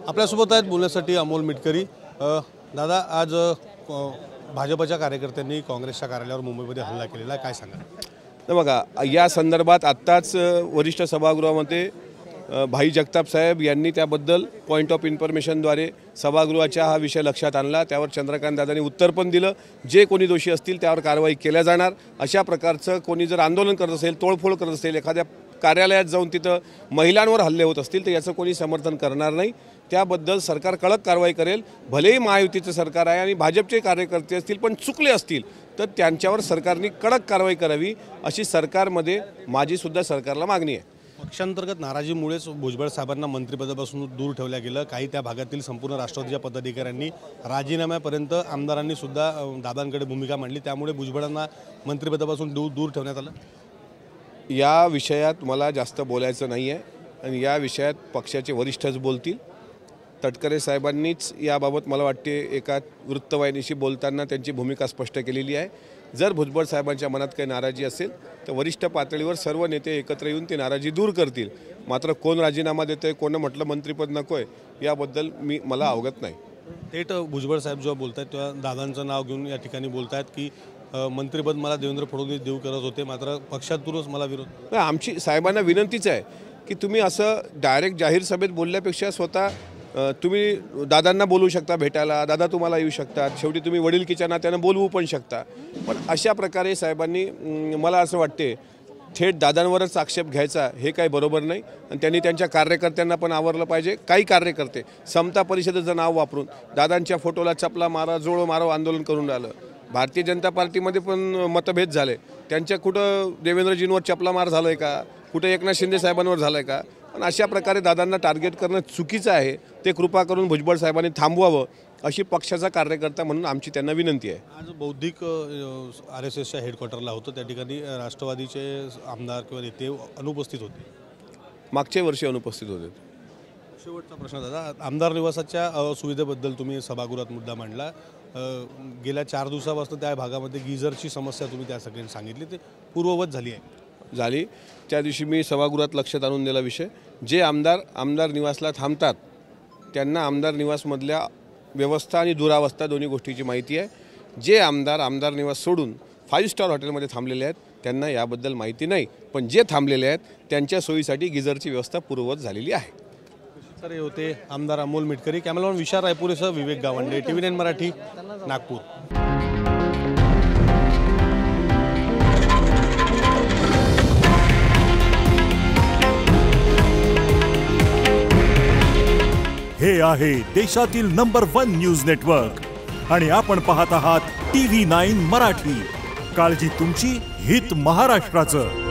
आपल्यासोबत आहेत बोलण्यासाठी अमोल मिटकरी। दादा, आज भाजपच्या कार्यकर्त्यांनी काँग्रेसच्या कार्यालयावर मुंबईमध्ये हल्ला केलेला, काय सांगा? तर बघा, या संदर्भात आत्ताच वरिष्ठ सभागृहामध्ये भाई जगताप साहेब यांनी त्याबद्दल पॉईंट ऑफ इन्फॉर्मेशनद्वारे सभागृहाचा हा विषय लक्षात आणला। त्यावर चंद्रकांत दादांनी उत्तर पण दिलं, जे कोणी दोषी असतील त्यावर कारवाई केल्या जाणार। अशा प्रकारचं कोणी जर आंदोलन करत असेल, तोडफोड करत असेल, एखाद्या कार्यालयात जाऊन तिथं महिलांवर हल्ले होत असतील तर याचं कोणी समर्थन करणार नाही। त्याबद्दल सरकार कडक कारवाई करेल। भलेही महायुतीचं सरकार आहे आणि भाजपचे कार्यकर्ते असतील पण चुकले असतील तर त्यांच्यावर सरकारने कडक कारवाई करावी अशी सरकारमध्ये माझीसुद्धा सरकारला मागणी आहे। पक्षांतर्गत नाराजीमुळेच भुजबळ साहेबांना मंत्रिपदापासून दूर ठेवलं गेलं। काही त्या भागातील संपूर्ण राष्ट्रवादीच्या पदाधिकाऱ्यांनी राजीनाम्यापर्यंत आमदारांनी सुद्धा दादांकडे भूमिका मांडली, त्यामुळे भुजबळांना मंत्रिपदापासून दूर ठेवण्यात आलं। या विषयात मला जास्त बोलायचं नाही आहे आणि या विषयात पक्षाचे वरिष्ठच बोलतील। तटकरे साहेबांनीच याबाबत मला वाटते एका वृत्तवाहिनीशी बोलताना त्यांची भूमिका स्पष्ट केलेली आहे। जर भुजबळ साहेबांच्या मनात काही नाराजी असेल तर वरिष्ठ पातळीवर सर्व नेते एकत्र येऊन ती नाराजी दूर करतील। मात्र कोण राजीनामा देते, कोण म्हटलं मंत्रिपद नको आहे याबद्दल मला अवगत नाही। थेट भुजबळ साहेब जेव्हा बोलत आहेत तेव्हा दादांचं नाव घेऊन या ठिकाणी बोलत आहेत की मंत्रिपद मला देवेंद्र फडणवीस देऊ करत होते, मात्र पक्षातूनच मला विरोध। आमची साहेबांना विनंतीच आहे की तुम्ही असं डायरेक्ट जाहीर सभेत बोलल्यापेक्षा स्वतः तुम्ही दादांना बोलू शकता, भेटायला दादा तुम्हाला येऊ शकतात, शेवटी तुम्ही वडीलकीच्या नात्यानं बोलवू पण शकता। पण अशा प्रकारे साहेबांनी मला असं वाटते थेट दादांवरच आक्षेप घ्यायचा हे काही बरोबर नाही आणि त्यांनी त्यांच्या कार्यकर्त्यांना पण आवरलं पाहिजे। काही कार्यकर्ते समता परिषदेचं नाव वापरून दादांच्या फोटोला चपला मारा, जोडो मारो आंदोलन करून राहिलं। भारतीय जनता पार्टीमध्ये पण मतभेद झाले, त्यांच्या कुठं देवेंद्रजींवर चपला मार झालं आहे का, कुठं एकनाथ शिंदे साहेबांवर झालं आहे का? पण अशा प्रकारे दादांना टार्गेट करणं चुकीचं आहे, ते कृपा करून भुजबळ साहेबांनी थांबवावं अशी पक्षाचा कार्यकर्ता म्हणून आमची त्यांना विनंती आहे। आज बौद्धिक RSSच्या हेडक्वार्टरला होतं, त्या ठिकाणी राष्ट्रवादीचे आमदार किंवा नेते अनुपस्थित होते, मागच्या वर्षी अनुपस्थित होते। शेवटचा प्रश्न दादा, आमदार निवासाच्या सुविधेबद्दल तुम्ही सभागृहात मुद्दा मांडला। गेल्या 4 दिवसापासून त्या भागामध्ये गिझरची समस्या तुम्ही त्या सगळ्यांनी सांगितली, ते पूर्ववत झाली आहे। त्या दिवशी मी सभागृहात लक्षात आणून दिला विषय, जे आमदार निवासला थांबतात त्यांना आमदार निवासमधल्या व्यवस्था आणि दुरावस्था दोन्ही गोष्टीची माहिती आहे। जे आमदार निवास सोडून 5 स्टार हॉटेलमध्ये थांबलेले आहेत त्यांना याबद्दल माहिती नाही, पण जे थांबलेले आहेत त्यांच्या सोयीसाठी गिझरची व्यवस्था पूर्ववत झालेली आहे। सर, हे होते आमदार अमोल मिटकरी। कॅमेरामॅन विशाल रायपुरेसह विवेक गावंडे, TV9 मराठी, नागपूर। हे आहे देशातील नंबर 1 न्यूज नेटवर्क आणि आपण पाहत आहात TV9 मराठी। काळजी तुमची, हित महाराष्ट्राचं।